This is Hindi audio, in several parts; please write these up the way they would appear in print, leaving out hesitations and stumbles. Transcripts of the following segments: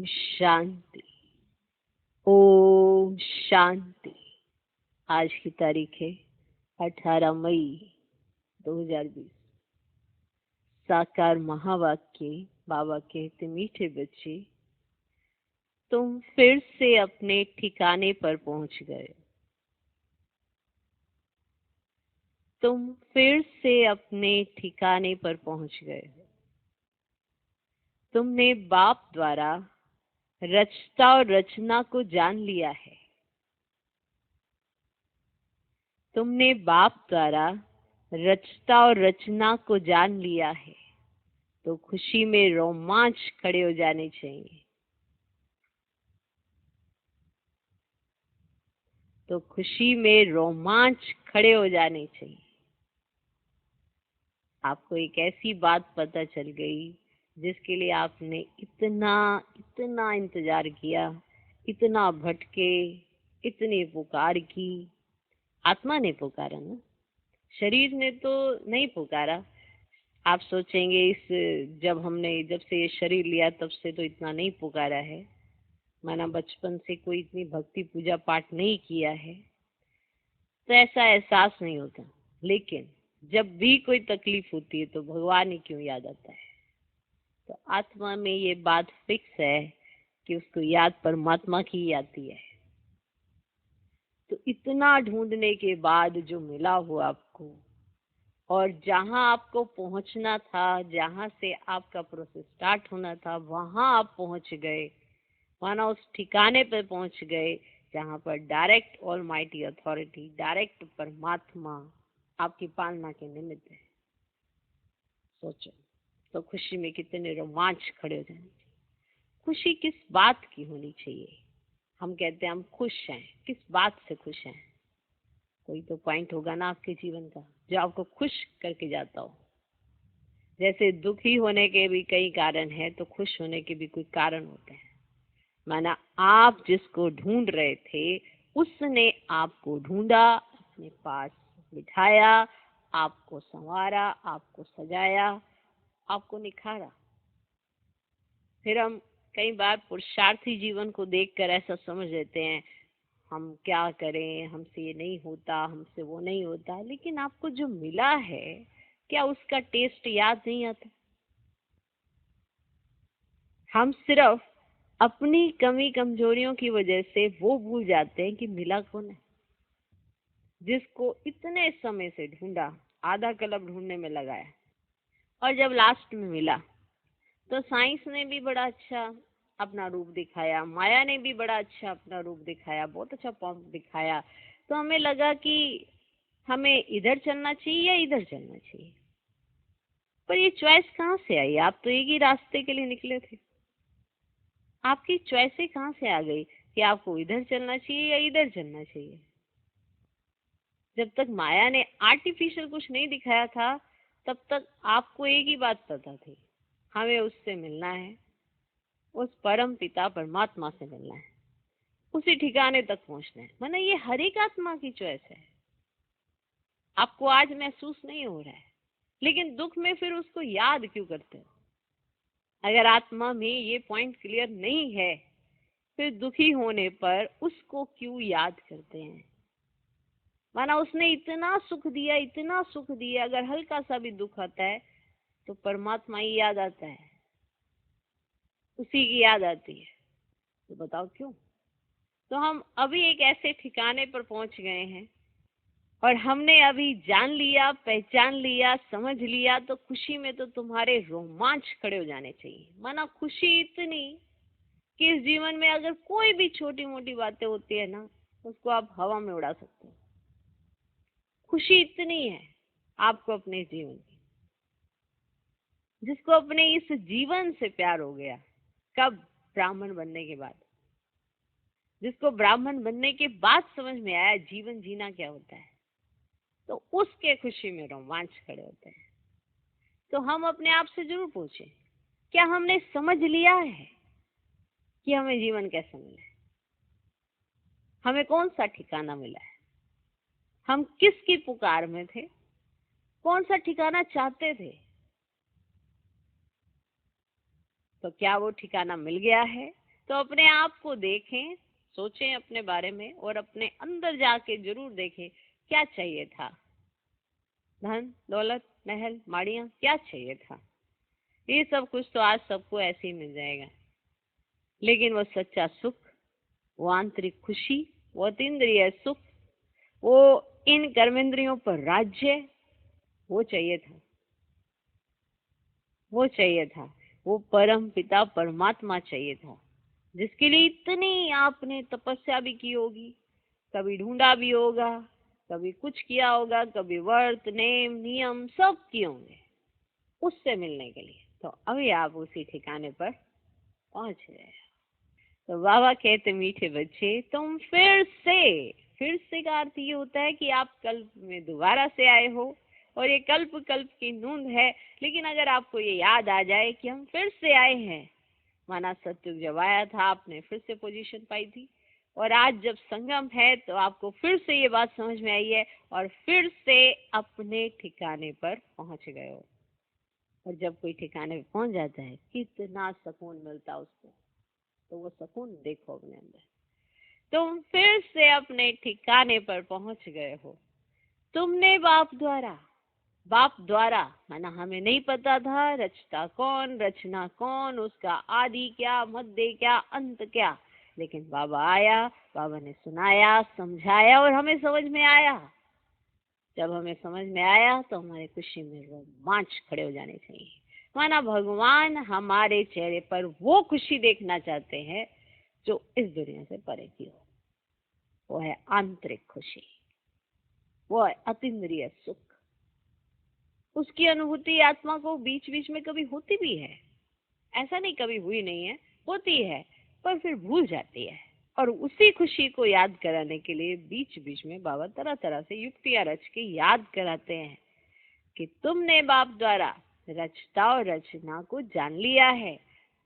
शांति। ओम शांति। आज की तारीख है 18 मई 2020। साकार महावाक्य बाबा कहते, मीठे बच्चे, तुम फिर से अपने ठिकाने पर पहुंच गए। तुम फिर से अपने ठिकाने पर पहुंच गए। तुमने बाप द्वारा रचता और रचना को जान लिया है। तुमने बाप द्वारा रचता और रचना को जान लिया है, तो खुशी में रोमांच खड़े हो जाने चाहिए। तो खुशी में रोमांच खड़े हो जाने चाहिए। आपको एक ऐसी बात पता चल गई जिसके लिए आपने इतना इतना इंतजार किया, इतना भटके, इतनी पुकार की। आत्मा ने पुकारा ना, शरीर ने तो नहीं पुकारा। आप सोचेंगे जब से ये शरीर लिया तब से तो इतना नहीं पुकारा है, माना बचपन से कोई इतनी भक्ति पूजा पाठ नहीं किया है, तो ऐसा एहसास नहीं होता। लेकिन जब भी कोई तकलीफ होती है तो भगवान ही क्यों याद आता है। तो आत्मा में ये बात फिक्स है कि उसको याद परमात्मा की ही आती है। तो इतना ढूंढने के बाद जो मिला हो आपको, और जहां आपको पहुंचना था, जहां से आपका प्रोसेस स्टार्ट होना था, वहां आप पहुंच गए। माना उस ठिकाने पर पहुंच गए जहां पर डायरेक्ट ऑलमाइटी अथॉरिटी, डायरेक्ट परमात्मा आपकी पालना के निमित्त है। सोचो तो खुशी में कितने रोमांच खड़े हो जाएंगे। खुशी किस बात की होनी चाहिए? हम कहते हैं हम खुश हैं, किस बात से खुश हैं? कोई तो पॉइंट होगा ना आपके जीवन का जो आपको खुश करके जाता हो। जैसे दुखी होने के भी कई कारण हैं, तो खुश होने के भी कोई कारण होते हैं। माना आप जिसको ढूंढ रहे थे उसने आपको ढूंढा, अपने पास बिठाया, आपको संवारा, आपको सजाया, आपको निखारा। फिर हम कई बार पुरुषार्थी जीवन को देखकर ऐसा समझ लेते हैं, हम क्या करें, हमसे ये नहीं होता, हमसे वो नहीं होता। लेकिन आपको जो मिला है, क्या उसका टेस्ट याद नहीं आता? हम सिर्फ अपनी कमी कमजोरियों की वजह से वो भूल जाते हैं कि मिला कौन है, जिसको इतने समय से ढूंढा, आधा कलब ढूंढने में लगाया, और जब लास्ट में मिला तो साइंस ने भी बड़ा अच्छा अपना रूप दिखाया, माया ने भी बड़ा अच्छा अपना रूप दिखाया, बहुत अच्छा फॉर्म दिखाया। तो हमें लगा कि हमें इधर चलना चाहिए या इधर चलना चाहिए। पर ये चॉइस कहाँ से आई? आप तो एक ही रास्ते के लिए निकले थे। आपकी चॉइसें कहाँ से आ गई कि आपको इधर चलना चाहिए या इधर चलना चाहिए? जब तक माया ने आर्टिफिशियल कुछ नहीं दिखाया था, तब तक आपको एक ही बात पता थी, हमें उससे मिलना है, उस परम पिता परमात्मा से मिलना है, उसी ठिकाने तक पहुंचना है। माना ये हर एक आत्मा की चॉइस है। आपको आज महसूस नहीं हो रहा है, लेकिन दुख में फिर उसको याद क्यों करते हो? अगर आत्मा में ये पॉइंट क्लियर नहीं है, फिर दुखी होने पर उसको क्यों याद करते हैं? माना उसने इतना सुख दिया, इतना सुख दिया, अगर हल्का सा भी दुख आता है तो परमात्मा ही याद आता है, उसी की याद आती है। तो बताओ क्यों? तो हम अभी एक ऐसे ठिकाने पर पहुंच गए हैं और हमने अभी जान लिया, पहचान लिया, समझ लिया, तो खुशी में तो तुम्हारे रोमांच खड़े हो जाने चाहिए। माना खुशी इतनी कि इस जीवन में अगर कोई भी छोटी मोटी बातें होती है ना, उसको आप हवा में उड़ा सकते हो। खुशी इतनी है आपको अपने जीवन की। जिसको अपने इस जीवन से प्यार हो गया, कब? ब्राह्मण बनने के बाद। जिसको ब्राह्मण बनने के बाद समझ में आया जीवन जीना क्या होता है, तो उसके खुशी में रोमांच खड़े होते हैं। तो हम अपने आप से जरूर पूछें, क्या हमने समझ लिया है कि हमें जीवन कैसा मिला है? हमें कौन सा ठिकाना मिला है? हम किसकी पुकार में थे? कौन सा ठिकाना चाहते थे? तो क्या वो ठिकाना मिल गया है? तो अपने आप को देखें, सोचें अपने बारे में और अपने अंदर जाके जरूर देखें क्या चाहिए था। धन दौलत महल माड़ियां क्या चाहिए था? ये सब कुछ तो आज सबको ऐसे ही मिल जाएगा, लेकिन वो सच्चा सुख, वो आंतरिक खुशी, वो अतीन्द्रिय सुख, वो इन कर्मेंद्रियों पर राज्य, वो चाहिए था। वो चाहिए था, वो परम पिता परमात्मा चाहिए था, जिसके लिए इतनी आपने तपस्या भी की होगी, कभी ढूंढा भी होगा, कभी कुछ किया होगा, कभी व्रत नेम नियम सब किए होंगे उससे मिलने के लिए। तो अभी आप उसी ठिकाने पर पहुंच गए। तो बाबा कहते मीठे बच्चे, तुम फिर से का अर्थ ये होता है कि आप कल्प में दोबारा से आए हो, और ये कल्प कल्प की नूंद है। लेकिन अगर आपको ये याद आ जाए कि हम फिर से आए हैं, माना सत्युग जब आया था आपने फिर से पोजीशन पाई थी, और आज जब संगम है तो आपको फिर से ये बात समझ में आई है और फिर से अपने ठिकाने पर पहुंच गए हो। और जब कोई ठिकाने पर पहुंच जाता है कितना सुकून मिलता है उसको, तो वो सुकून देखो अपने अंदर। तुम फिर से अपने ठिकाने पर पहुंच गए हो। तुमने बाप द्वारा माना हमें नहीं पता था रचता कौन, रचना कौन, उसका आदि क्या, मध्य क्या, अंत क्या, लेकिन बाबा आया, बाबा ने सुनाया, समझाया और हमें समझ में आया। जब हमें समझ में आया तो हमारे खुशी में रोमांच खड़े हो जाने चाहिए। माना भगवान हमारे चेहरे पर वो खुशी देखना चाहते हैं जो इस दुनिया से परे की हो। वो है आंतरिक खुशी, वो है अतीन्द्रिय सुख। उसकी अनुभूति आत्मा को बीच बीच में कभी होती भी है, ऐसा नहीं कभी हुई नहीं है, होती है, पर फिर भूल जाती है। और उसी खुशी को याद कराने के लिए बीच बीच में बाबा तरह तरह से युक्तियां रच के याद कराते हैं कि तुमने बाप द्वारा रचता और रचना को जान लिया है।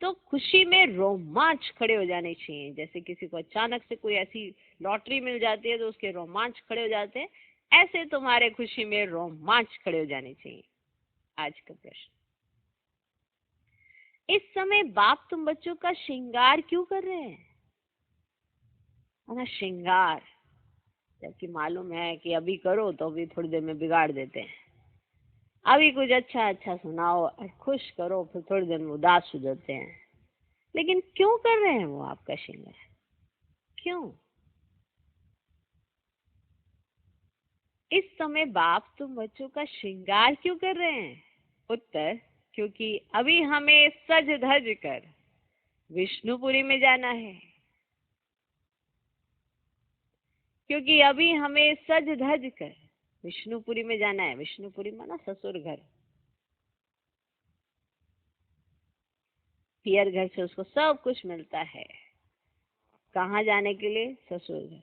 तो खुशी में रोमांच खड़े हो जाने चाहिए। जैसे किसी को अचानक से कोई ऐसी लॉटरी मिल जाती है तो उसके रोमांच खड़े हो जाते हैं, ऐसे तुम्हारे खुशी में रोमांच खड़े हो जाने चाहिए। आज का प्रश्न, इस समय बाप तुम बच्चों का श्रृंगार क्यों कर रहे हैं? ना श्रृंगार, जबकि मालूम है कि अभी करो तो अभी थोड़ी देर में बिगाड़ देते हैं। अभी कुछ अच्छा अच्छा सुनाओ और खुश करो, फिर थोड़ी देर में उदास हो जाते हैं। लेकिन क्यों कर रहे हैं वो आपका श्रृंगार? क्यों? इस समय बाप तुम बच्चों का श्रृंगार क्यों कर रहे हैं? उत्तर, क्योंकि अभी हमें सज धज कर विष्णुपुरी में जाना है। क्योंकि अभी हमें सज धज कर विष्णुपुरी में जाना है। विष्णुपुरी माना ससुर घर। पियर घर से उसको सब कुछ मिलता है। कहाँ जाने के लिए? ससुर घर।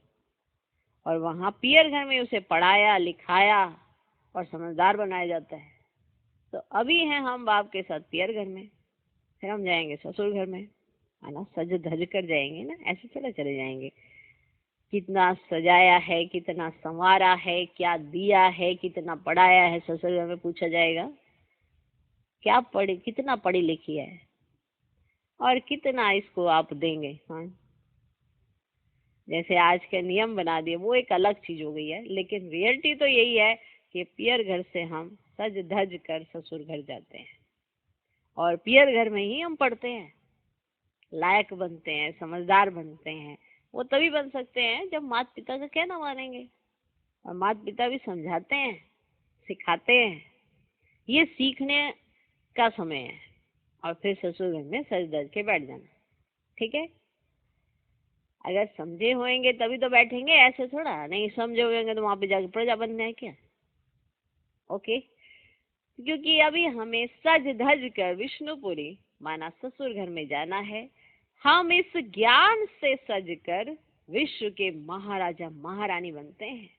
और वहां पियर घर में उसे पढ़ाया लिखाया और समझदार बनाया जाता है। तो अभी हैं हम बाप के साथ पियर घर में, फिर हम जाएंगे ससुर घर में। है ना, सज धज कर जाएंगे ना, ऐसे थोड़ा चले जाएंगे। कितना सजाया है, कितना संवारा है, क्या दिया है, कितना पढ़ाया है, ससुर घर में पूछा जाएगा। क्या पढ़ी, कितना पढ़ी लिखी है और कितना इसको आप देंगे। हाँ, जैसे आज के नियम बना दिए वो एक अलग चीज हो गई है, लेकिन रियलिटी तो यही है कि पियर घर से हम सज धज कर ससुर घर जाते हैं और पियर घर में ही हम पढ़ते हैं, लायक बनते हैं, समझदार बनते हैं। वो तभी बन सकते हैं जब माता पिता का कहना मानेंगे, और माता पिता भी समझाते हैं, सिखाते हैं। ये सीखने का समय है और फिर ससुर घर में सज धज के बैठ जाना। ठीक है, अगर समझे होंगे तभी तो बैठेंगे, ऐसे थोड़ा। नहीं समझे होंगे तो वहां पे जाके प्रजा बनना है क्या? ओके, क्योंकि अभी हमें सज धज कर विष्णुपुरी माना ससुर घर में जाना है। हम इस ज्ञान से सज कर विश्व के महाराजा महारानी बनते हैं।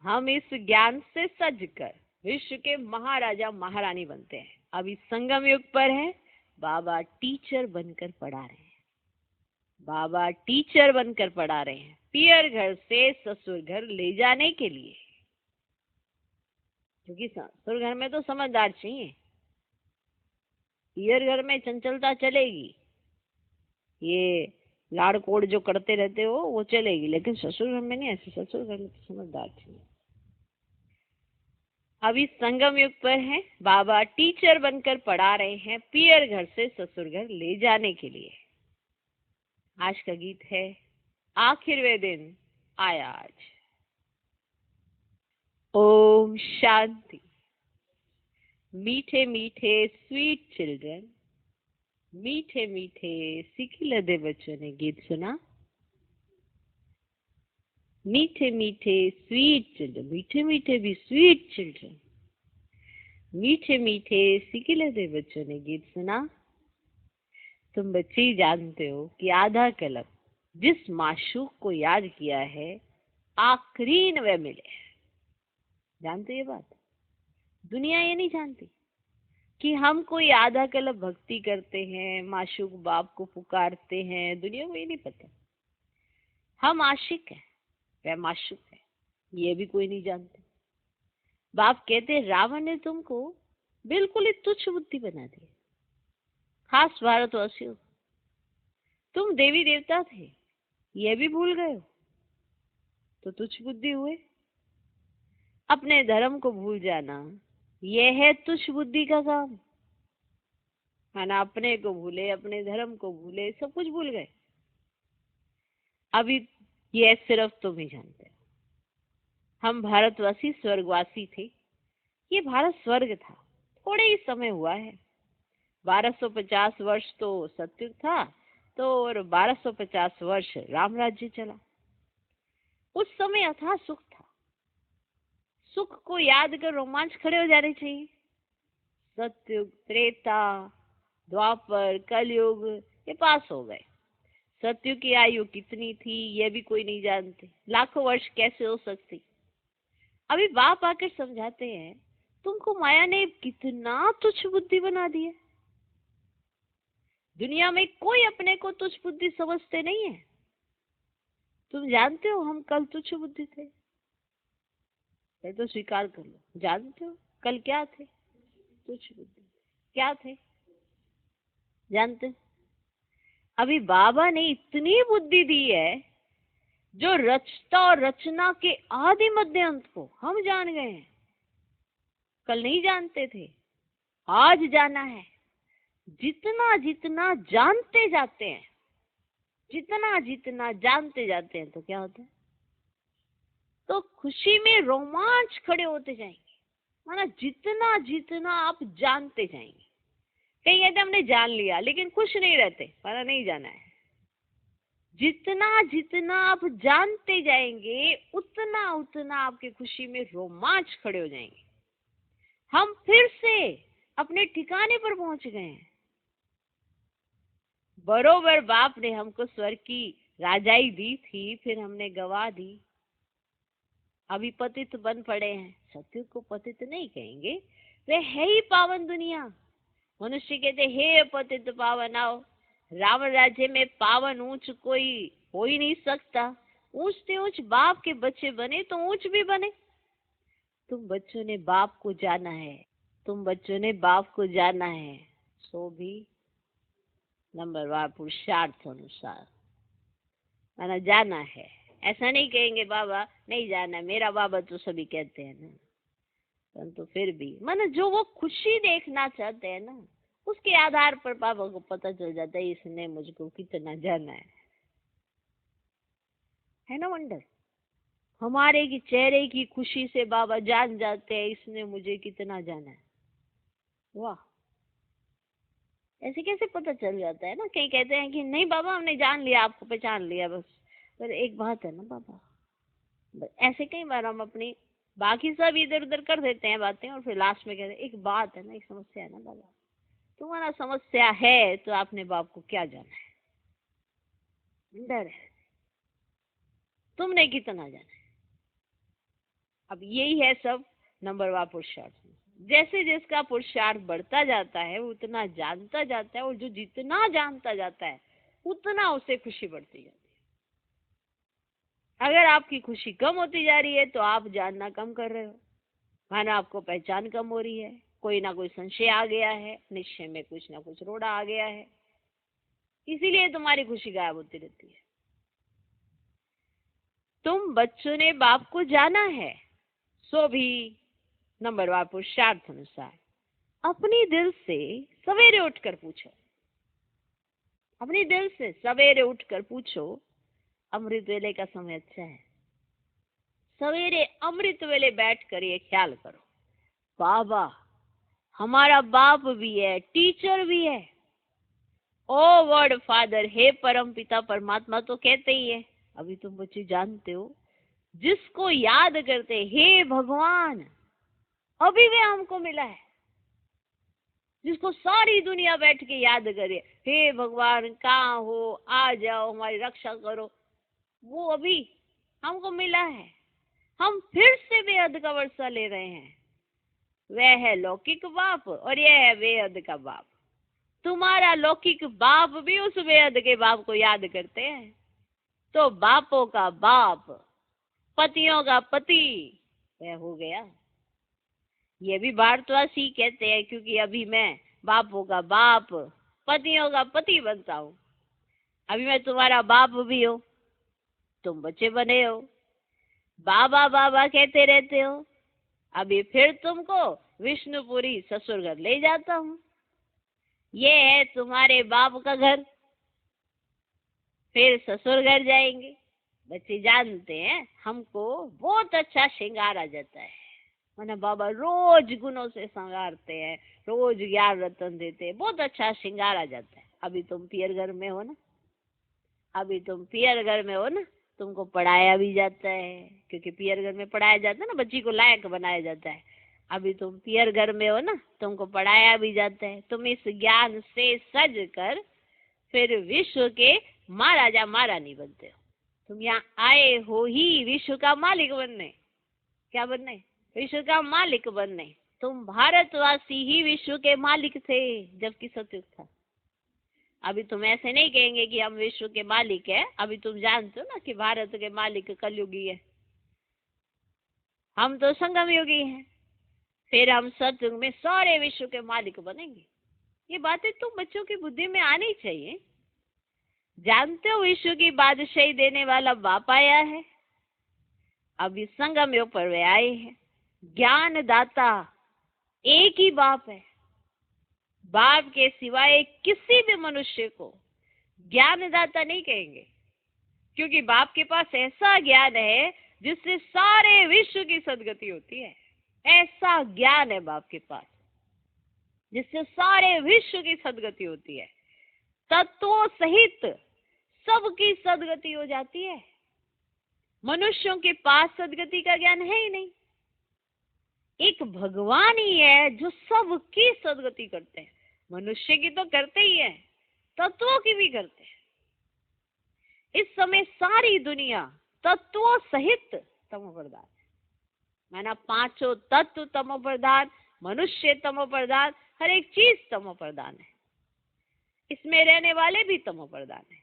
हम इस ज्ञान से सज कर विश्व के महाराजा महारानी बनते हैं। अभी संगम युग पर है, बाबा टीचर बनकर पढ़ा रहे हैं। बाबा टीचर बनकर पढ़ा रहे हैं पियर घर से ससुर घर ले जाने के लिए। क्योंकि ससुर घर में तो समझदार चाहिए, पियर घर में चंचलता चलेगी। ये लाड़ कोड़ जो करते रहते हो वो चलेगी, लेकिन ससुर घर में नहीं ऐसे। ससुर घर में तो समझदार थे। अभी संगम युग पर है, बाबा टीचर बनकर पढ़ा रहे हैं पियर घर से ससुर घर ले जाने के लिए। आज का गीत है आखिर वे दिन आया आज। ओम शांति। मीठे मीठे स्वीट चिल्ड्रन, मीठे मीठे सिखिलदे बच्चों ने गीत सुना। मीठे मीठे स्वीट चिल्ड्रन, मीठे मीठे भी स्वीट चिल्ड्रन, मीठे मीठे सिखिलदे बच्चों ने गीत सुना। तुम बच्चे ही जानते हो कि आधा कलम जिस माशूक को याद किया है आखरीन वे मिले। जानते ये बात? दुनिया ये नहीं जानती कि हम कोई आधा कलम भक्ति करते हैं, माशूक बाप को पुकारते हैं। दुनिया को ये नहीं पता हम आशिक हैं, वह माशूक है, ये भी कोई नहीं जानते। बाप कहते रावण ने तुमको बिल्कुल ही तुच्छ बुद्धि बना दी। खास भारतवासियों, तुम देवी देवता थे, ये भी भूल गए हो तो तुच्छ बुद्धि हुए। अपने धर्म को भूल जाना यह है तुच्छ बुद्धि का काम है ना। अपने को भूले, अपने धर्म को भूले, सब कुछ भूल गए। अभी ये सिर्फ तुम ही जानते हो। हम भारतवासी स्वर्गवासी थे, ये भारत स्वर्ग था। थोड़े ही समय हुआ है, 1250 वर्ष तो सतयुग था, तो और 1250 वर्ष राम राज्य चला। उस समय अथाह सुख था। सुख को याद कर रोमांच खड़े हो जाने चाहिए। सतयुग, त्रेता, द्वापर, कलयुग ये पास हो गए। सतयुग की आयु कितनी थी ये भी कोई नहीं जानते। लाखों वर्ष कैसे हो सकती। अभी बाप आकर समझाते हैं तुमको माया ने कितना तुच्छ बुद्धि बना दिया। दुनिया में कोई अपने को तुच्छ बुद्धि समझते नहीं है। तुम जानते हो हम कल तुच्छ बुद्धि थे, ये तो स्वीकार कर लो। जानते हो कल क्या थे? तुच्छ बुद्धि। क्या थे जानते? अभी बाबा ने इतनी बुद्धि दी है जो रचता और रचना के आदि मध्य अंत को हम जान गए हैं। कल नहीं जानते थे, आज जाना है। जितना जितना जानते जाते हैं, जितना जितना जानते जाते हैं तो क्या होता है? तो खुशी में रोमांच खड़े होते जाएंगे। माना जितना जितना आप जानते जाएंगे। कहीं कहते हमने जान लिया, लेकिन खुश नहीं रहते, माना नहीं जाना है। जितना जितना आप जानते जाएंगे उतना उतना आपकी खुशी में रोमांच खड़े हो जाएंगे। हम फिर से अपने ठिकाने पर पहुंच गए हैं। बरोबर बाप ने हमको स्वर्ग की राजाई दी थी, फिर हमने गवा दी। अभी पतित बन पड़े हैं। सत्य को पतित नहीं कहेंगे, वे है ही पावन दुनिया। मनुष्य कहते हे पतित पावन आओ। रावण राज्य में पावन ऊंच कोई हो ही नहीं सकता। ऊंच से ऊंच बाप के बच्चे बने तो ऊंच भी बने। तुम बच्चों ने बाप को जाना है, तुम बच्चों ने बाप को जाना है, सो भी नंबरवार पुरुषार्थ अनुसार माना जाना है। ऐसा नहीं कहेंगे बाबा नहीं जाना, मेरा बाबा तो सभी कहते हैं ना। परंतु फिर भी माना जो वो खुशी देखना चाहते हैं ना, उसके आधार पर बाबा को पता चल जाता है इसने मुझको कितना जाना है ना। वंडर हमारे की चेहरे की खुशी से बाबा जान जाते हैं इसने मुझे कितना जाना है। वाह, ऐसे कैसे पता चल जाता है ना। कहीं कहते हैं कि नहीं बाबा हमने जान लिया, आपको पहचान लिया बस। पर एक बात है ना बाबा, ऐसे कई बार हम अपनी बाकी सब इधर उधर कर देते हैं बातें और फिर लास्ट में कहते हैं एक बात है ना, एक समस्या है ना बाबा। तुम्हारा समस्या है तो आपने बाप को क्या जाना है? डर है, तुमने कितना जाना है। अब यही है सब नंबरवार पुरुषार्थ। जैसे जिसका पुरुषार्थ बढ़ता जाता है उतना जानता जाता है, और जो जितना जानता जाता है उतना उसे खुशी बढ़ती जाती है। अगर आपकी खुशी कम होती जा रही है तो आप जानना कम कर रहे हो, माना आपको पहचान कम हो रही है। कोई ना कोई संशय आ गया है, निश्चय में कुछ ना कुछ रोड़ा आ गया है। इसीलिए तुम्हारी खुशी गायब होती रहती है। तुम बच्चों ने बाप को जाना है, सो भी नंबरवार पुरुषार्थ अनुसार अपनी दिल से सवेरे उठकर पूछो, अपनी दिल से सवेरे उठकर पूछो, अमृत वेले का समय अच्छा है। सवेरे अमृत वेले बैठकर ये ख्याल करो, बाबा हमारा बाप भी है, टीचर भी है। ओ वर्ड फादर, हे परम पिता परमात्मा तो कहते ही है। अभी तुम बच्चे जानते हो, जिसको याद करते हे भगवान, अभी वे हमको मिला है। जिसको सारी दुनिया बैठ के याद करे, हे भगवान कहाँ हो, आ जाओ हमारी रक्षा करो, वो अभी हमको मिला है। हम फिर से बेहद का वर्षा ले रहे हैं। वह है लौकिक बाप और यह है बेहद का बाप। तुम्हारा लौकिक बाप भी उस बेहद के बाप को याद करते हैं। तो बापों का बाप, पतियों का पति वह हो गया। ये भी भारतवासी कहते हैं, क्योंकि अभी मैं बापों का बाप, पतियों का पति बनता हूँ। अभी मैं तुम्हारा बाप भी हूँ, तुम बच्चे बने हो, बाबा बाबा कहते रहते हो। अभी फिर तुमको विष्णुपुरी ससुर घर ले जाता हूँ। ये है तुम्हारे बाप का घर। फिर ससुर घर जाएंगे। बच्चे जानते हैं हमको बहुत अच्छा श्रृंगार आ जाता है, मैंने बाबा रोज गुणों से संगारते हैं, रोज ज्ञान रतन देते हैं, बहुत अच्छा श्रृंगार आ जाता है। अभी तुम पियर घर में हो ना, अभी तुम पियर घर में हो ना, तुमको पढ़ाया भी जाता है, क्योंकि पियर घर में पढ़ाया जाता है ना, बच्ची को लायक बनाया जाता है। अभी तुम पियर घर में हो ना, तुमको पढ़ाया भी जाता है। तुम इस ज्ञान से सज कर फिर विश्व के महाराजा महारानी बनते हो। तुम यहाँ आए हो ही विश्व का मालिक बनने। क्या बनने? विश्व का मालिक बनने। तुम भारतवासी ही विश्व के मालिक थे जबकि सतयुग था। अभी तुम ऐसे नहीं कहेंगे कि हम विश्व के मालिक है। अभी तुम जानते हो ना कि भारत के मालिक कलयुगी है, हम तो संगम युगी हैं। फिर हम सतयुग में सारे विश्व के मालिक बनेंगे। ये बातें तुम बच्चों की बुद्धि में आनी चाहिए। जानते हो विश्व की बादशाही देने वाला बाप आया है। अभी संगम युग पर वे आए हैं। ज्ञान दाता एक ही बाप है। बाप के सिवाय किसी भी मनुष्य को ज्ञानदाता नहीं कहेंगे, क्योंकि बाप के पास ऐसा ज्ञान है जिससे सारे विश्व की सदगति होती है। ऐसा ज्ञान है बाप के पास जिससे सारे विश्व की सदगति होती है। तत्वों सहित सबकी सदगति हो जाती है। मनुष्यों के पास सदगति का ज्ञान है ही नहीं। एक भगवान ही है जो सबकी सदगति करते हैं। मनुष्य की तो करते ही है, तत्वों की भी करते हैं। इस समय सारी दुनिया तत्वों सहित तमोप्रधान है। माना पांचों तत्व तमोप्रधान, मनुष्य तमोप्रधान, हर एक चीज तमोप्रधान है। इसमें रहने वाले भी तमोप्रधान है।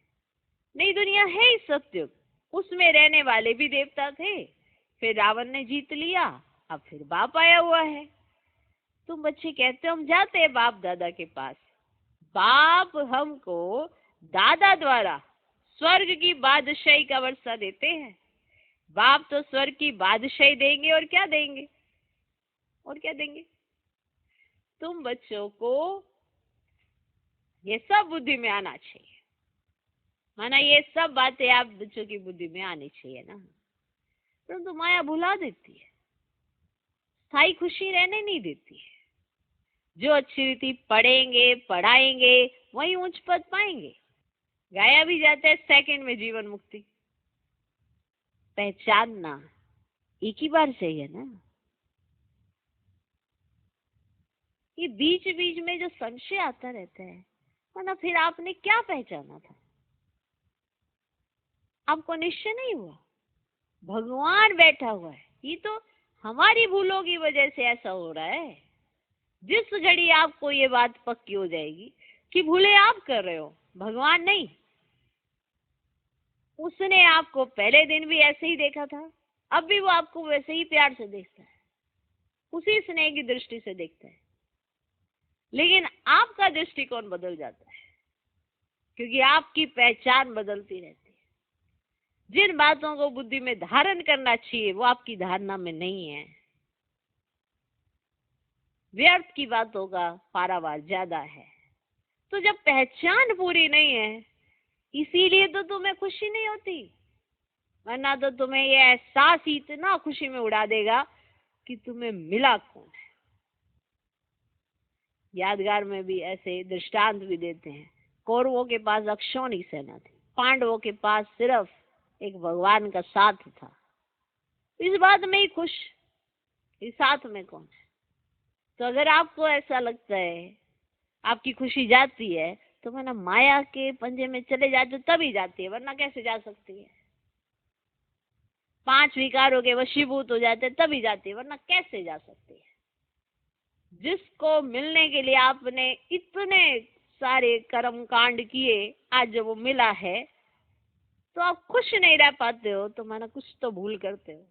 नई दुनिया है ही सतयुग, उसमें रहने वाले भी देवता थे। फिर रावण ने जीत लिया, अब फिर बाप आया हुआ है। तुम बच्चे कहते हो हम जाते हैं बाप दादा के पास। बाप हमको दादा द्वारा स्वर्ग की बादशाही का वर्षा देते हैं। बाप तो स्वर्ग की बादशाही देंगे और क्या देंगे, और क्या देंगे। तुम बच्चों को ये सब बुद्धि में आना चाहिए। माना ये सब बातें आप बच्चों की बुद्धि में आनी चाहिए ना। परंतु माया भुला देती है, स्थायी खुशी रहने नहीं देती है। जो अच्छी रीति पढ़ेंगे पढ़ाएंगे वही उच्च पद पाएंगे। गाया भी जाता है सेकंड में जीवन मुक्ति। पहचानना एक ही बार चाहिए ना। ये बीच बीच में जो संशय आता रहता है, वरना फिर आपने क्या पहचाना था, आपको निश्चय नहीं हुआ। भगवान बैठा हुआ है। ये तो हमारी भूलों की वजह से ऐसा हो रहा है। जिस घड़ी आपको ये बात पक्की हो जाएगी कि भूले आप कर रहे हो, भगवान नहीं। उसने आपको पहले दिन भी ऐसे ही देखा था, अब भी वो आपको वैसे ही प्यार से देखता है, उसी स्नेह की दृष्टि से देखता है। लेकिन आपका दृष्टिकोण बदल जाता है। क्योंकि आपकी पहचान बदलती रहती है। जिन बातों को बुद्धि में धारण करना चाहिए वो आपकी धारणा में नहीं है। व्यर्थ की बातों का पारावार ज्यादा है। तो जब पहचान पूरी नहीं है, इसीलिए तो तुम्हें खुशी नहीं होती, वरना तो तुम्हें ये एहसास ही इतना खुशी में उड़ा देगा कि तुम्हें मिला कौन है। यादगार में भी ऐसे दृष्टांत भी देते हैं। कौरवों के पास अक्षौणी सेना थी, पांडवों के पास सिर्फ एक भगवान का साथ था। इस बात में ही खुश, इस साथ में कौन है। तो अगर आपको ऐसा लगता है आपकी खुशी जाती है, तो मैं ना माया के पंजे में चले जाते तभी जाती है, वरना कैसे जा सकती है। 5 विकारों के वशीभूत हो जाते तभी जाती है, वरना कैसे जा सकती है। जिसको मिलने के लिए आपने इतने सारे कर्म कांड किए, आज जब वो मिला है तो आप खुश नहीं रह पाते हो, तो माना कुछ तो भूल करते हो,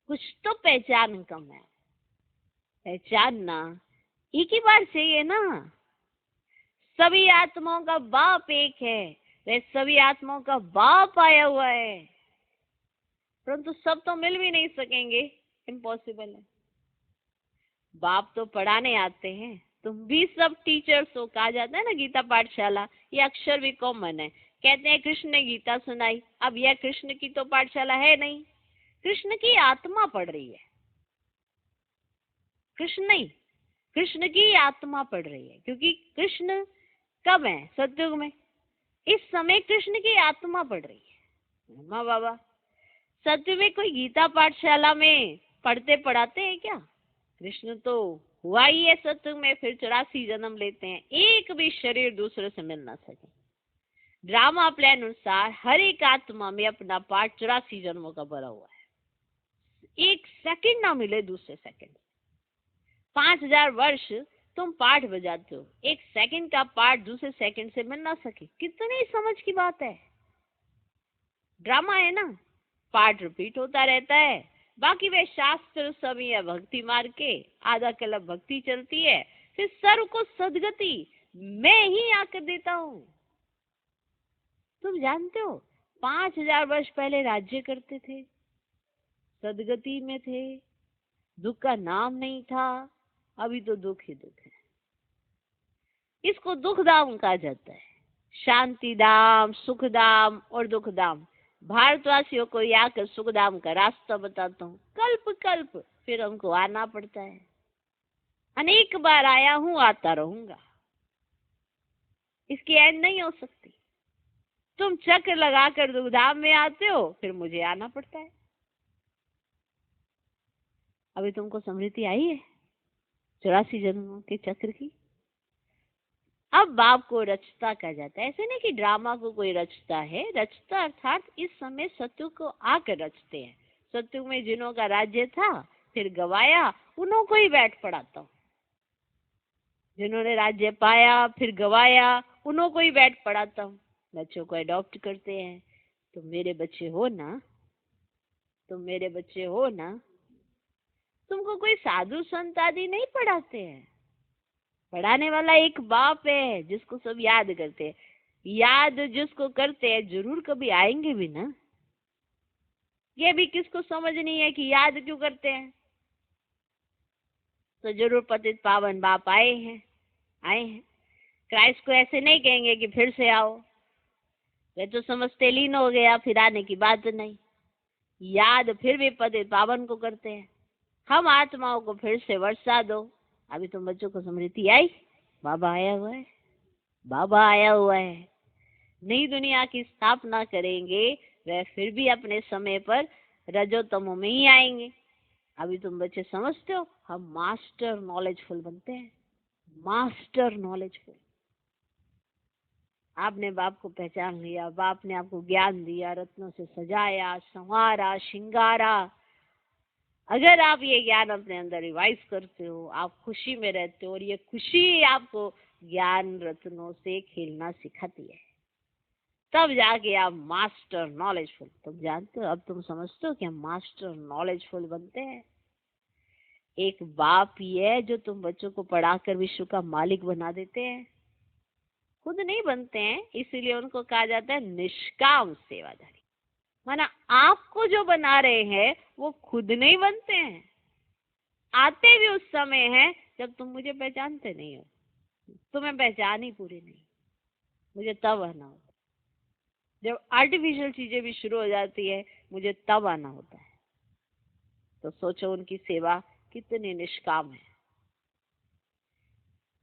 कुछ तो पहचान कम है। पहचानना एक ही बार चाहिए ना। सभी आत्माओं का बाप एक है, वह सभी आत्माओं का बाप आया हुआ है, परंतु सब तो मिल भी नहीं सकेंगे, इम्पॉसिबल है। बाप तो पढ़ाने आते हैं, तुम भी सब टीचर्स हो। कहा जाता है ना गीता पाठशाला, ये अक्षर भी कॉमन है। कहते हैं कृष्ण ने गीता सुनाई, अब यह कृष्ण की तो पाठशाला है नहीं, कृष्ण की आत्मा पढ़ रही है। कृष्ण नहीं, कृष्ण की आत्मा पढ़ रही है। क्योंकि कृष्ण कब है? सतयुग में। इस समय कृष्ण की आत्मा पढ़ रही है। माँ बाबा सतयुग में कोई गीता पाठशाला में पढ़ते पढ़ाते हैं क्या? कृष्ण तो हुआ ही है सतयुग में, फिर 84 जन्म लेते हैं, एक भी शरीर दूसरे से मिल ना सके। ड्रामा प्लान अनुसार हर एक आत्मा में अपना पार्ट 84 जन्मों का भरा हुआ है। एक सेकंड ना मिले दूसरे सेकंड। 5000 वर्ष तुम पाठ बजाते हो, एक सेकंड का पार्ट दूसरे सेकंड से मिल ना सके, कितनी समझ की बात है। ड्रामा है ना, पार्ट रिपीट होता रहता है। बाकी वे शास्त्र सब या भक्ति मार्ग के आधा कल्प भक्ति चलती है, फिर सर्व को सदगति मैं ही आकर देता हूँ। तुम जानते हो 5000 वर्ष पहले राज्य करते थे, सदगति में थे, दुख का नाम नहीं था। अभी तो दुख ही दुख है। इसको दुख धाम कहा जाता है। शांति धाम, सुख धाम और दुख धाम। भारतवासियों को आकर सुख धाम का रास्ता बताता हूँ। कल्प कल्प फिर हमको आना पड़ता है। अनेक बार आया हूँ, आता रहूंगा, इसकी एंड नहीं हो सकती। तुम चक्र लगाकर दुख धाम में आते हो, फिर मुझे आना पड़ता है। अभी तुमको समृद्धि आई है 84 जन्मों के चक्र की। अब बाप को रचता कहा जाता है। ऐसे नहीं कि ड्रामा को कोई रचता है, रचता अर्थात इस समय सत्युग को आकर रचते हैं। सत्युग में जिन्हों का राज्य था फिर गवाया, उन्हों को ही बैठ पढ़ाता हूँ। जिन्होंने राज्य पाया फिर गवाया, उन्हों को ही बैठ पढ़ाता हूँ। बच्चों को अडॉप्ट करते हैं। तुम मेरे बच्चे हो ना, तुम मेरे बच्चे हो ना। तुमको कोई साधु संत आदि नहीं पढ़ाते हैं, पढ़ाने वाला एक बाप है जिसको सब याद करते हैं। याद जिसको करते हैं जरूर कभी आएंगे भी ना। ये भी किसको समझ नहीं है कि याद क्यों करते हैं। तो जरूर पतित पावन बाप आए हैं, आए हैं। क्राइस्ट को ऐसे नहीं कहेंगे कि फिर से आओ, वे तो समझते लीन हो गया, फिर आने की बात नहीं। याद फिर भी पतित पावन को करते हैं। हम आत्माओं को फिर से वर्षा दो। अभी तुम बच्चों को समृद्धि आई, बाबा आया हुआ है, बाबा आया हुआ है। नई दुनिया की स्थापना करेंगे, वह फिर भी अपने समय पर रजोतमो में ही आएंगे। अभी तुम बच्चे समझते हो, हम मास्टर नॉलेजफुल बनते हैं, मास्टर नॉलेजफुल। आपने बाप को पहचान लिया, बाप ने आपको ज्ञान दिया, रत्नों से सजाया, संवारा, श्रृंगारा। अगर आप ये ज्ञान अपने अंदर रिवाइज करते हो, आप खुशी में रहते हो, और ये खुशी आपको ज्ञान रत्नों से खेलना सिखाती है, तब जाके आप मास्टर नॉलेजफुल। तुम जानते हो, अब तुम समझते हो कि हम मास्टर नॉलेजफुल बनते हैं। एक बाप ही है जो तुम बच्चों को पढ़ाकर विश्व का मालिक बना देते हैं। खुद नहीं बनते हैं, इसीलिए उनको कहा जाता है निष्काम सेवाधारी। माना आपको जो बना रहे हैं वो खुद नहीं बनते हैं, आते भी उस समय है जब तुम मुझे पहचानते नहीं हो, तुम्हें पहचान ही पूरी नहीं, मुझे तब आना होता है। जब आर्टिफिशियल चीजें भी शुरू हो जाती है, मुझे तब आना होता है। तो सोचो उनकी सेवा कितनी निष्काम है।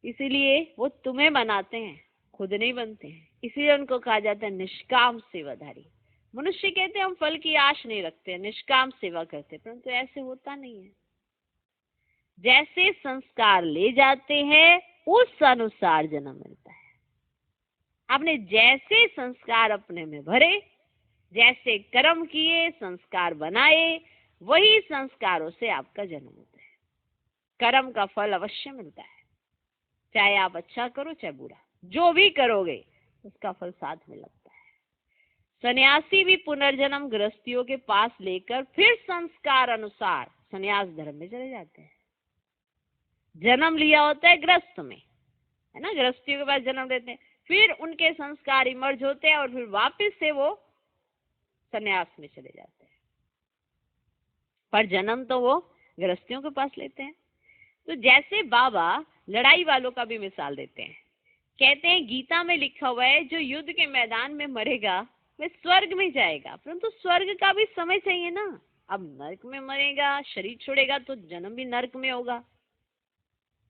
इसीलिए वो तुम्हें बनाते हैं, खुद नहीं बनते हैं, इसीलिए उनको कहा जाता है निष्काम सेवाधारी। मनुष्य कहते हैं हम फल की आश नहीं रखते, निष्काम सेवा करते, परंतु ऐसे होता नहीं है। जैसे संस्कार ले जाते हैं उस अनुसार जन्म मिलता है। आपने जैसे संस्कार अपने में भरे, जैसे कर्म किए, संस्कार बनाए, वही संस्कारों से आपका जन्म होता है। कर्म का फल अवश्य मिलता है, चाहे आप अच्छा करो चाहे बुरा, जो भी करोगे उसका फल साथ में लगता है। सन्यासी भी पुनर्जन्म गृहस्थियों के पास लेकर फिर संस्कार अनुसार सन्यास धर्म में चले जाते हैं। जन्म लिया होता है गृहस्थ में, है ना, गृहस्थियों के पास जन्म लेते हैं, फिर उनके संस्कार इमर्ज होते हैं और फिर वापस से वो सन्यास में चले जाते हैं, पर जन्म तो वो गृहस्थियों के पास लेते हैं। तो जैसे बाबा लड़ाई वालों का भी मिसाल देते हैं, कहते हैं गीता में लिखा हुआ है जो युद्ध के मैदान में मरेगा वह स्वर्ग में जाएगा, परंतु स्वर्ग का भी समय चाहिए ना। अब नरक में मरेगा, शरीर छोड़ेगा तो जन्म भी नरक में होगा,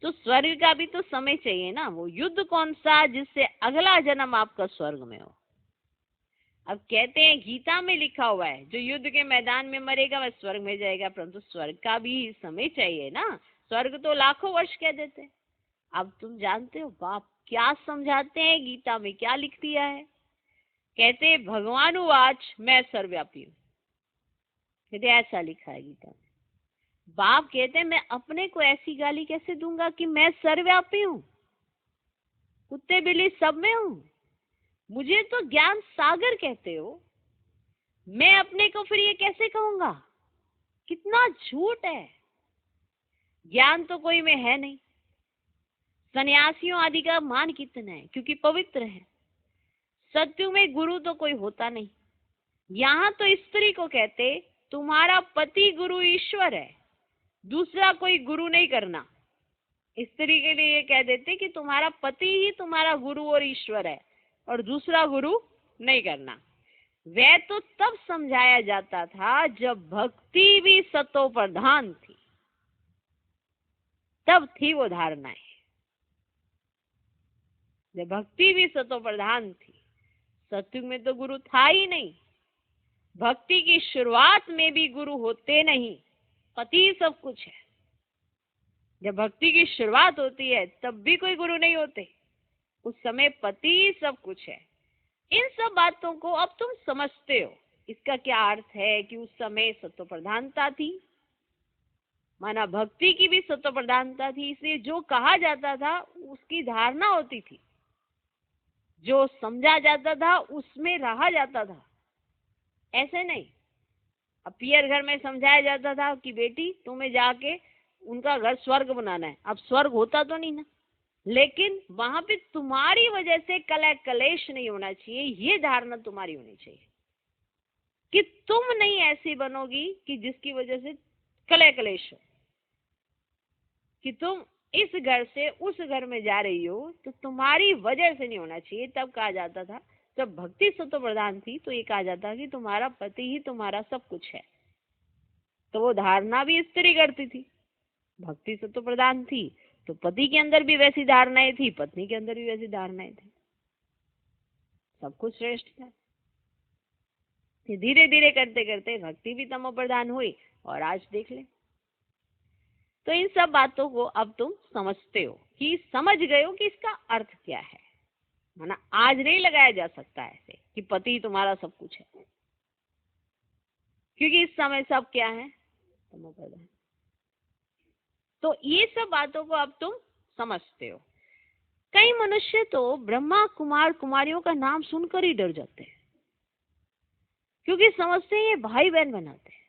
तो स्वर्ग का भी तो समय चाहिए ना। वो युद्ध कौन सा जिससे अगला जन्म आपका स्वर्ग में हो। अब कहते हैं गीता में लिखा हुआ है जो युद्ध के मैदान में मरेगा वह स्वर्ग में जाएगा, परंतु स्वर्ग का भी समय चाहिए ना। स्वर्ग तो लाखों वर्ष कह देते हैं। अब तुम जानते हो बाप क्या समझाते हैं, गीता में क्या लिख दिया है। कहते हैं भगवान उवाच मैं सर्वव्यापी हूँ, कहते ऐसा लिखा है गीता में। बाप कहते हैं मैं अपने को ऐसी गाली कैसे दूंगा कि मैं सर्वव्यापी हूँ, कुत्ते बिल्ली सब में हूँ, मुझे तो ज्ञान सागर कहते हो, मैं अपने को फिर ये कैसे कहूंगा, कितना झूठ है। ज्ञान तो कोई में है नहीं। सन्यासियों आदि का मान कितना है क्योंकि पवित्र है। सत्युग में गुरु तो कोई होता नहीं। यहाँ तो स्त्री को कहते तुम्हारा पति गुरु ईश्वर है, दूसरा कोई गुरु नहीं करना। स्त्री के लिए ये कह देते कि तुम्हारा पति ही तुम्हारा गुरु और ईश्वर है और दूसरा गुरु नहीं करना। वह तो तब समझाया जाता था जब भक्ति भी सतो प्रधान थी, तब थी वो धारणाएं। जब भक्ति भी सतो प्रधान थी, सत्युग में तो गुरु था ही नहीं। भक्ति की शुरुआत में भी गुरु होते नहीं, पति सब कुछ है। जब भक्ति की शुरुआत होती है तब भी कोई गुरु नहीं होते, उस समय पति सब कुछ है। इन सब बातों को अब तुम समझते हो। इसका क्या अर्थ है कि उस समय सत्व प्रधानता थी, माना भक्ति की भी सत्व प्रधानता थी, इसलिए जो कहा जाता था उसकी धारणा होती थी, जो समझा जाता था उसमें रहा जाता था। ऐसे नहीं अब पियर घर में समझाया जाता था कि बेटी तुम्हें जाके उनका घर स्वर्ग बनाना है। अब स्वर्ग होता तो नहीं ना, लेकिन वहां पे तुम्हारी वजह से कलह कलेश नहीं होना चाहिए, ये धारणा तुम्हारी होनी चाहिए कि तुम नहीं ऐसी बनोगी कि जिसकी वजह से कलह कलेश हो, कि तुम इस घर से उस घर में जा रही हो तो तुम्हारी वजह से नहीं होना चाहिए। तब कहा जाता था, जब भक्ति सत्व प्रधान थी तो ये कहा जाता कि तुम्हारा पति ही तुम्हारा सब कुछ है। तो वो धारणा भी स्त्री करती थी। भक्ति सत्व प्रधान थी तो पति के अंदर भी वैसी धारणाएं थी, पत्नी के अंदर भी वैसी धारणाएं थी, सब कुछ श्रेष्ठ था। धीरे धीरे करते करते भक्ति भी तमो प्रधान हुई और आज देख ले। तो इन सब बातों को अब तुम समझते हो, कि समझ गए हो कि इसका अर्थ क्या है। माना आज नहीं लगाया जा सकता ऐसे कि पति तुम्हारा सब कुछ है, क्योंकि इस समय सब क्या है, तमो प्रधान। तो ये सब बातों को अब तुम समझते हो। कई मनुष्य तो ब्रह्मा कुमार कुमारियों का नाम सुनकर ही डर जाते हैं, क्योंकि समझते हैं ये भाई बहन बनाते हैं।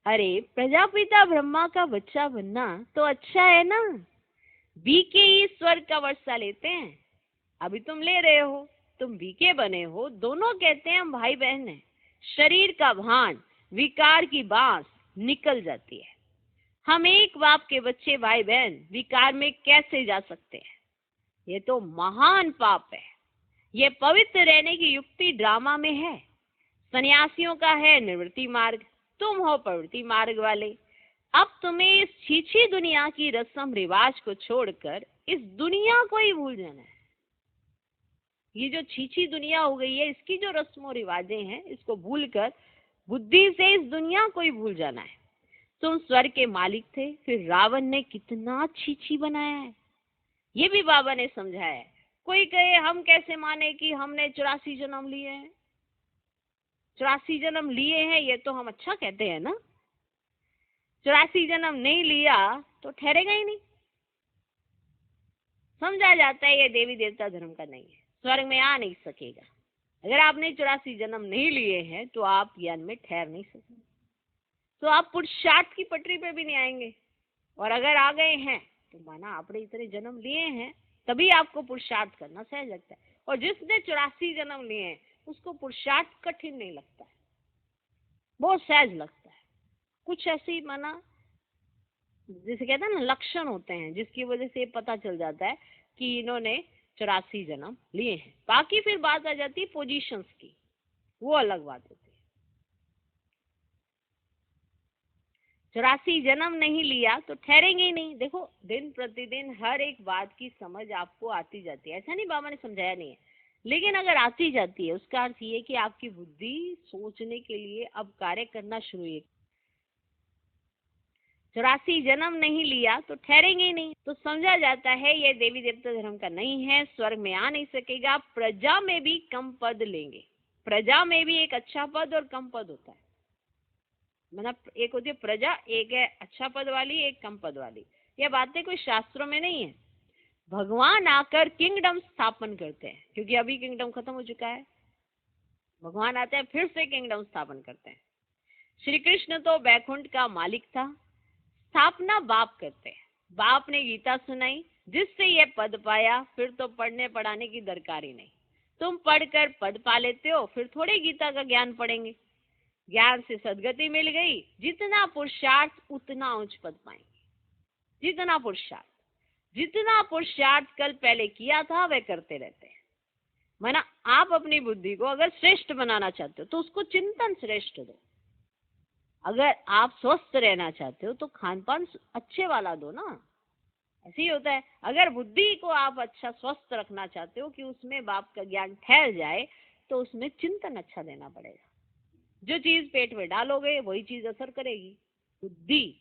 अरे प्रजापिता ब्रह्मा का बच्चा बनना तो अच्छा है ना, बी के ही स्वर्ग का वर्षा लेते हैं। अभी तुम ले रहे हो, तुम बीके बने हो, दोनों कहते हैं हम भाई बहन हैं। शरीर का भान, विकार की बांस निकल जाती है। हम एक बाप के बच्चे भाई बहन विकार में कैसे जा सकते हैं? ये तो महान पाप है। ये पवित्र रहने की युक्ति ड्रामा में है। सन्यासियों का है निवृत्ति मार्ग, तुम हो प्रवृत्ति मार्ग वाले। अब तुम्हें इस छीछी दुनिया की रस्म रिवाज को छोड़कर इस दुनिया को ही भूल जाना है। ये जो छीछी दुनिया हो गई है, इसकी जो रस्मों रिवाजें हैं, इसको भूलकर बुद्धि से इस दुनिया को ही भूल जाना है। तुम स्वर्ग के मालिक थे, फिर रावण ने कितना छीछी बनाया है, ये भी बाबा ने समझाया है। कोई कहे हम कैसे माने कि हमने 84 जन्म लिए हैं। 84 जन्म लिए हैं ये तो हम अच्छा कहते हैं ना। 84 जन्म नहीं लिया तो ठहरेगा ही नहीं। समझा जाता है ये देवी देवता धर्म का नहीं है, स्वर्ग में आ नहीं सकेगा। अगर आपने 84 जन्म नहीं लिए हैं तो आप ज्ञान में ठहर नहीं सकते, तो आप पुरुषार्थ की पटरी पे भी नहीं आएंगे। और अगर आ गए हैं तो माना आपने इतने जन्म लिए हैं, तभी आपको पुरुषार्थ करना सहज लगता है। और जिसने 84 जन्म लिए हैं उसको पुरुषार्थ कठिन नहीं लगता है, बहुत सहज लगता है। कुछ ऐसी माना जिसे कहते हैं ना लक्षण होते हैं, जिसकी वजह से पता चल जाता है कि इन्होंने 84 जन्म लिए हैं। बाकी फिर बात आ जाती है पोजीशंस की, वो अलग बात होती है। 84 जन्म नहीं लिया तो ठहरेंगे ही नहीं। देखो दिन प्रतिदिन हर एक बात की समझ आपको आती जाती है, ऐसा नहीं बाबा ने समझाया नहीं है, लेकिन अगर आती जाती है उसका अर्थ ये कि आपकी बुद्धि सोचने के लिए अब कार्य करना शुरू हुई। 84 जन्म नहीं लिया तो ठहरेंगे ही नहीं, तो समझा जाता है ये देवी देवता धर्म का नहीं है, स्वर्ग में आ नहीं सकेगा। प्रजा में भी कम पद लेंगे। प्रजा में भी एक अच्छा पद और कम पद होता है। मतलब एक होती है प्रजा, एक है अच्छा पद वाली, एक कम पद वाली। ये बातें कोई शास्त्रों में नहीं है। भगवान आकर किंगडम स्थापन करते हैं, क्योंकि अभी किंगडम खत्म हो चुका है। भगवान आते हैं फिर से किंगडम स्थापन करते हैं। श्री कृष्ण तो बैकुंठ का मालिक था, स्थापना बाप करते हैं। बाप ने गीता सुनाई, जिससे ये पद पाया, फिर तो पढ़ने पढ़ाने की दरकार ही नहीं। तुम पढ़कर पद पा लेते हो, फिर थोड़े गीता का ज्ञान पढ़ेंगे। ज्ञान से सदगति मिल गई, जितना पुरुषार्थ उतना उच्च पद पाएंगे। जितना पुरुषार्थ कल पहले किया था वह करते रहते हैं। माना आप अपनी बुद्धि को अगर श्रेष्ठ बनाना चाहते हो तो उसको चिंतन श्रेष्ठ दो। अगर आप स्वस्थ रहना चाहते हो तो खान पान अच्छे वाला दो ना। ऐसे ही होता है। अगर बुद्धि को आप अच्छा स्वस्थ रखना चाहते हो कि उसमें बाप का ज्ञान ठहर जाए, तो उसमें चिंतन अच्छा देना पड़ेगा। जो चीज पेट में डालोगे वही चीज असर करेगी। बुद्धि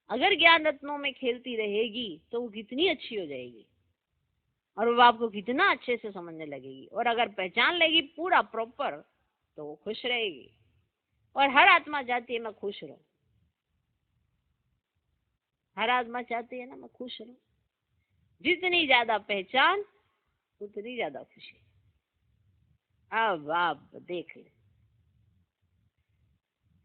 अगर ज्ञान रत्नों में खेलती रहेगी तो वो कितनी अच्छी हो जाएगी और वो आपको कितना अच्छे से समझने लगेगी। और अगर पहचान लेगी पूरा प्रॉपर तो वो खुश रहेगी। और हर आत्मा चाहती है मैं खुश रहूं, हर आत्मा चाहती है ना मैं खुश रहूं। जितनी ज्यादा पहचान उतनी ज्यादा खुशी। अब आप देख ले,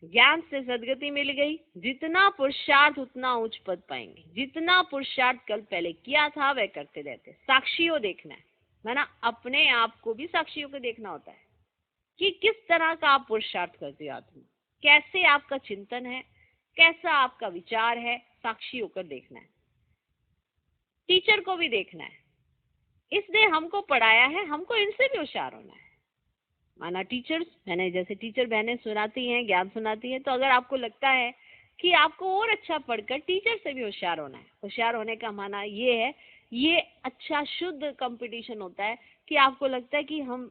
ज्ञान से सदगति मिल गई, जितना पुरुषार्थ उतना उच्च पद पाएंगे। जितना पुरुषार्थ कल पहले किया था वह करते रहते। साक्षियों देखना है ना, अपने आप को भी साक्षियों को देखना होता है कि किस तरह का आप पुरुषार्थ करते हो। आत्मा कैसे आपका चिंतन है, कैसा आपका विचार है, साक्षी होकर देखना है। टीचर को भी देखना है, इसने हमको पढ़ाया है, हमको इनसे भी होशियार होना है। माना टीचर्स मैंने जैसे टीचर बहनें सुनाती हैं, ज्ञान सुनाती हैं, तो अगर आपको लगता है कि आपको और अच्छा पढ़कर टीचर से भी होशियार होना है, होशियार होने का माना ये है, ये अच्छा शुद्ध कंपटीशन होता है कि आपको लगता है कि हम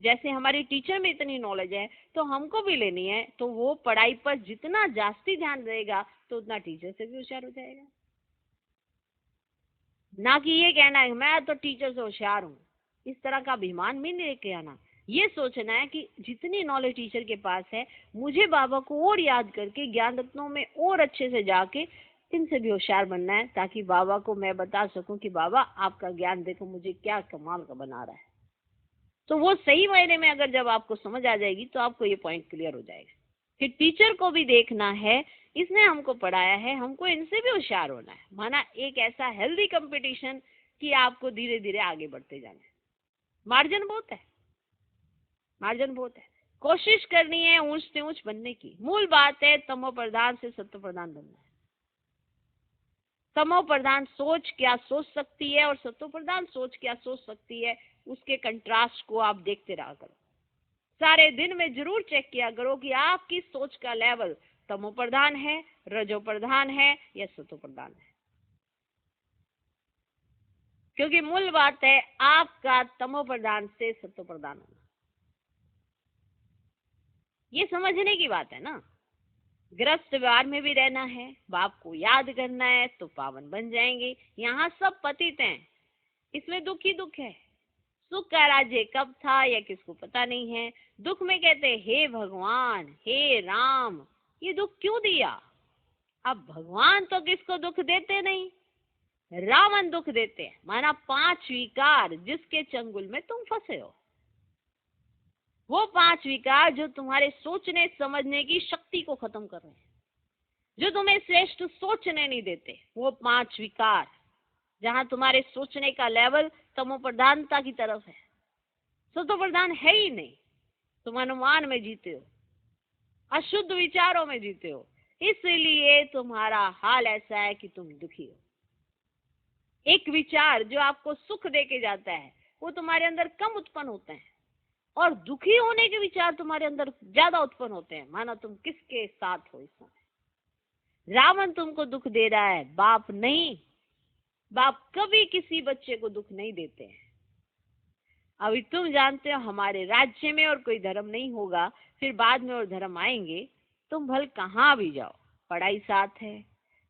जैसे हमारी टीचर में इतनी नॉलेज है तो हमको भी लेनी है, तो वो पढ़ाई पर जितना जास्ती ध्यान देगा तो उतना टीचर से भी होशियार हो जाएगा। ना कि ये कहना है मैं तो टीचर से होशियार हूँ, इस तरह का अभिमान भी नहीं लेके आना। ये सोचना है कि जितनी नॉलेज टीचर के पास है, मुझे बाबा को और याद करके ज्ञान रत्नों में और अच्छे से जाके इनसे भी होशियार बनना है, ताकि बाबा को मैं बता सकूं कि बाबा आपका ज्ञान देखो मुझे क्या कमाल का बना रहा है। तो वो सही मायने में अगर जब आपको समझ आ जाएगी तो आपको ये पॉइंट क्लियर हो जाएगा कि टीचर को भी देखना है, इसने हमको पढ़ाया है, हमको इनसे भी होशियार होना है। माना एक ऐसा हेल्दी कंपटीशन कि आपको धीरे धीरे आगे बढ़ते जाना है। मार्जिन बहुत है, मार्जिन बहुत है। कोशिश करनी है ऊंच से ऊंच बनने की। मूल बात है तमो प्रधान से सत्व प्रधान बनना है। तमो प्रधान सोच क्या सोच सकती है और सत्व प्रधान सोच क्या सोच सकती है, उसके कंट्रास्ट को आप देखते रहा करो। सारे दिन में जरूर चेक किया करो कि आपकी सोच का लेवल तमो प्रधान है, रजो प्रधान है या सत्व प्रधान है। क्योंकि मूल बात है आपका तमो प्रधान से सत्व प्रधान होना। ये समझने की बात है ना। ग्रस्त व्यवहार में भी रहना है, बाप को याद करना है तो पावन बन जाएंगे। यहाँ सब पतित हैं, इसमें दुख ही दुख है। सुख का राज्य कब था या किसको पता नहीं है। दुख में कहते हे भगवान, हे राम, ये दुख क्यों दिया। अब भगवान तो किसको दुख देते नहीं, रावण दुख देते हैं। माना 5 विकार जिसके चंगुल में तुम फंसे हो, वो 5 विकार जो तुम्हारे सोचने समझने की शक्ति को खत्म कर रहे हैं, जो तुम्हें श्रेष्ठ सोचने नहीं देते, वो 5 विकार जहां तुम्हारे सोचने का लेवल तमो प्रधानता की तरफ है, सतो प्रधान है ही नहीं। तुम अनुमान में जीते हो, अशुद्ध विचारों में जीते हो, इसलिए तुम्हारा हाल ऐसा है कि तुम दुखी हो। एक विचार जो आपको सुख देके जाता है वो तुम्हारे अंदर कम उत्पन्न होते हैं, और दुखी होने के विचार तुम्हारे अंदर ज्यादा उत्पन्न होते हैं। माना तुम किसके साथ हो इस समय। रावण तुमको दुख दे रहा है, बाप नहीं। बाप कभी किसी बच्चे को दुख नहीं देते हैं। अभी तुम जानते हो हमारे राज्य में और कोई धर्म नहीं होगा, फिर बाद में और धर्म आएंगे। तुम भल कहाँ भी जाओ, पढ़ाई साथ है,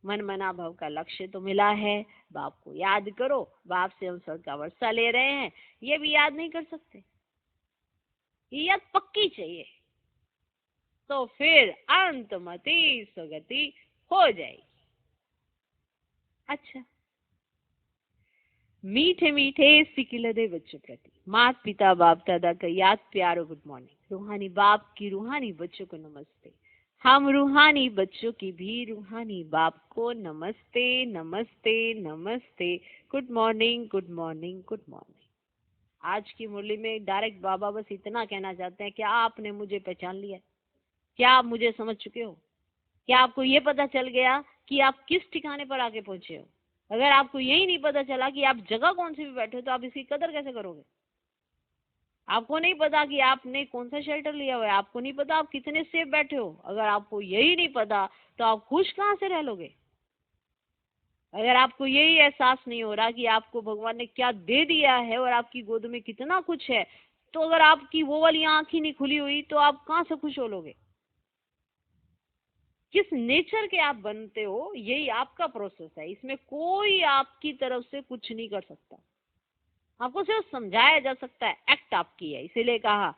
मन मना भव का लक्ष्य तो मिला है। बाप को याद करो, बाप से हम सबका वर्षा ले रहे हैं, ये भी याद नहीं कर सकते। ये याद पक्की चाहिए, तो फिर अंतमति सुगति हो जाएगी। अच्छा, मीठे मीठे सिकिलदे बच्चों प्रति माता पिता बाप दादा का याद प्यार और गुड मॉर्निंग। रूहानी बाप की रूहानी बच्चों को नमस्ते। हम रूहानी बच्चों की भी रूहानी बाप को नमस्ते नमस्ते नमस्ते। Good morning good morning good morning. आज की मुरली में डायरेक्ट बाबा बस इतना कहना चाहते हैं, क्या आपने मुझे पहचान लिया? क्या आप मुझे समझ चुके हो? क्या आपको ये पता चल गया कि आप किस ठिकाने पर आके पहुंचे हो? अगर आपको यही नहीं पता चला कि आप जगह कौन सी भी बैठे हो, तो आप इसकी कदर कैसे करोगे? आपको नहीं पता कि आपने कौन सा शेल्टर लिया हुआ है, आपको नहीं पता आप कितने सेफ बैठे हो। अगर आपको यही नहीं पता तो आप खुश कहाँ से रह लोगे? अगर आपको यही एहसास नहीं हो रहा कि आपको भगवान ने क्या दे दिया है और आपकी गोद में कितना कुछ है, तो अगर आपकी वो वाली आंख ही नहीं खुली हुई तो आप कहाँ से खुश हो लोगे? किस नेचर के आप बनते हो, यही आपका प्रोसेस है। इसमें कोई आपकी तरफ से कुछ नहीं कर सकता। आपको सिर्फ समझाया जा सकता है, एक्ट आपकी है। इसीलिए कहा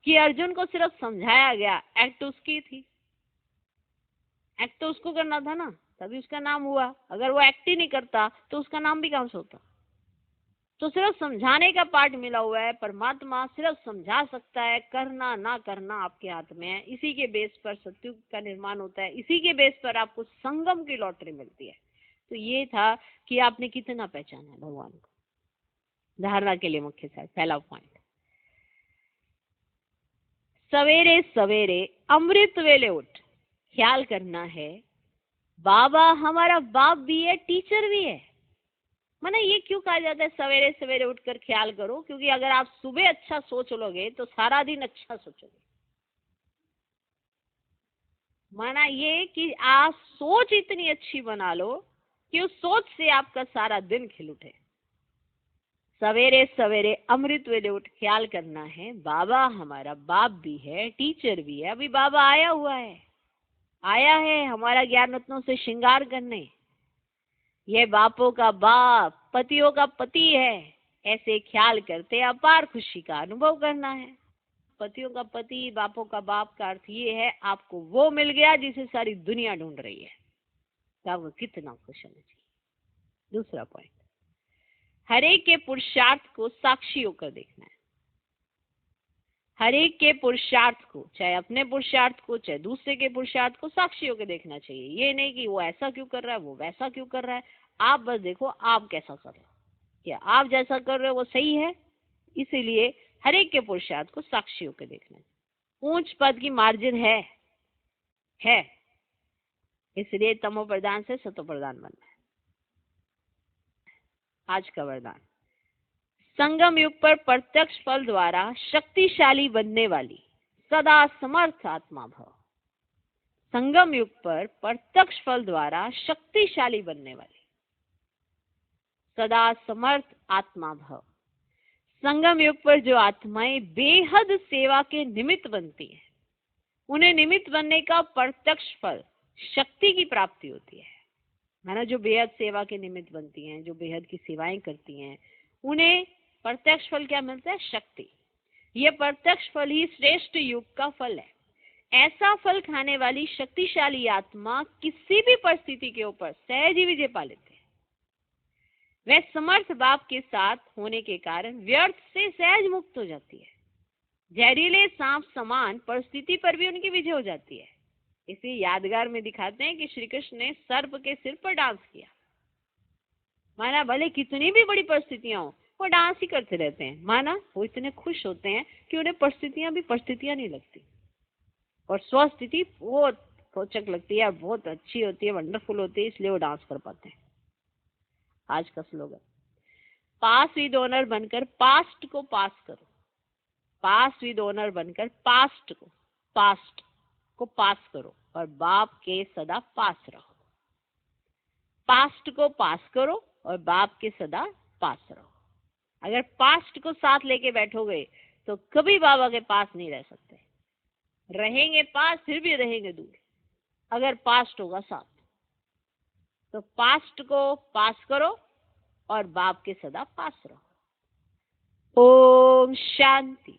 कि अर्जुन को सिर्फ समझाया गया, एक्ट उसकी थी। एक्ट तो उसको करना था ना, तभी उसका नाम हुआ। अगर वो एक्ट ही नहीं करता तो उसका नाम भी कहां से होता? तो सिर्फ समझाने का पार्ट मिला हुआ है। परमात्मा सिर्फ समझा सकता है, करना ना करना आपके हाथ में है। इसी के बेस पर सत्युग का निर्माण होता है, इसी के बेस पर आपको संगम की लॉटरी मिलती है। तो ये था कि आपने कितना पहचाना है भगवान को। धारणा के लिए मुख्य साथ पहला पॉइंट, सवेरे सवेरे अमृत वेले उठ ख्याल करना है। बाबा हमारा बाप भी है, टीचर भी है। माना ये क्यों कहा जाता है सवेरे सवेरे उठकर ख्याल करो? क्योंकि अगर आप सुबह अच्छा सोच लोगे तो सारा दिन अच्छा सोचोगे। माना ये कि आप सोच इतनी अच्छी बना लो कि उस सोच से आपका सारा दिन खिल उठे। सवेरे सवेरे अमृत वेले उठ ख्याल करना है, बाबा हमारा बाप भी है, टीचर भी है। अभी बाबा आया हुआ है, आया है हमारा ज्ञान रत्नों से श्रृंगार करने। यह बापों का बाप, पतियों का पति है। ऐसे ख्याल करते अपार खुशी का अनुभव करना है। पतियों का पति, बापों का बाप का अर्थ ये है, आपको वो मिल गया जिसे सारी दुनिया ढूंढ रही है, तो आपको कितना खुश होना चाहिए। दूसरा पॉइंट, हर एक के पुरुषार्थ को साक्षी होकर देखना है। हर एक के पुरुषार्थ को, चाहे अपने पुरुषार्थ को चाहे दूसरे के पुरुषार्थ को, साक्षी होकर देखना चाहिए। ये नहीं कि वो ऐसा क्यों कर रहा है, वो वैसा क्यों कर रहा है। आप बस देखो आप कैसा कर रहे हो, क्या आप जैसा कर रहे हो वो सही है, इसीलिए हर एक के पुरुषार्थ को साक्षी होकर देखना है। ऊंच पद की मार्जिन है, इसलिए तमो प्रधान से सतो प्रधान बनना है। आज का वरदान, संगम युग पर प्रत्यक्ष फल द्वारा शक्तिशाली बनने वाली सदा समर्थ आत्मा भव। संगम युग पर प्रत्यक्ष फल द्वारा शक्तिशाली बनने वाली सदा समर्थ आत्मा भव। संगम युग पर जो आत्माएं बेहद सेवा के निमित्त बनती हैं, उन्हें निमित्त बनने का प्रत्यक्ष फल शक्ति की प्राप्ति होती है। माना जो बेहद सेवा के निमित्त बनती हैं, जो बेहद की सेवाएं करती हैं, उन्हें प्रत्यक्ष फल क्या मिलता है? शक्ति। यह प्रत्यक्ष फल ही श्रेष्ठ युग का फल है। ऐसा फल खाने वाली शक्तिशाली आत्मा किसी भी परिस्थिति के ऊपर सहज ही विजय पा लेते हैं। वह समर्थ बाप के साथ होने के कारण व्यर्थ से सहज मुक्त हो जाती है। जहरीले सांप समान परिस्थिति पर भी उनकी विजय हो जाती है। इसी यादगार में दिखाते हैं कि श्री कृष्ण ने सर्प के सिर पर डांस किया। माना भले कितनी भी बड़ी परिस्थितियां हो, वो डांस ही करते रहते हैं। माना वो इतने खुश होते हैं कि उन्हें परिस्थितियां भी परिस्थितियां नहीं लगती, और स्वस्थिति बहुत रोचक लगती है, बहुत अच्छी होती है, वंडरफुल होती है, इसलिए वो डांस कर पाते हैं। आज का स्लोगन, पास विद ऑनर बनकर पास्ट को पास करो। पास विद ऑनर बनकर पास्ट को पास करो और बाप के सदा पास रहो। पास्ट को पास करो और बाप के सदा पास रहो। अगर पास्ट को साथ लेके बैठोगे तो कभी बाबा के पास नहीं रह सकते। रहेंगे पास, फिर भी रहेंगे दूर। अगर पास्ट होगा साथ, तो पास्ट को पास करो और बाप के सदा पास रहो। ओम शांति।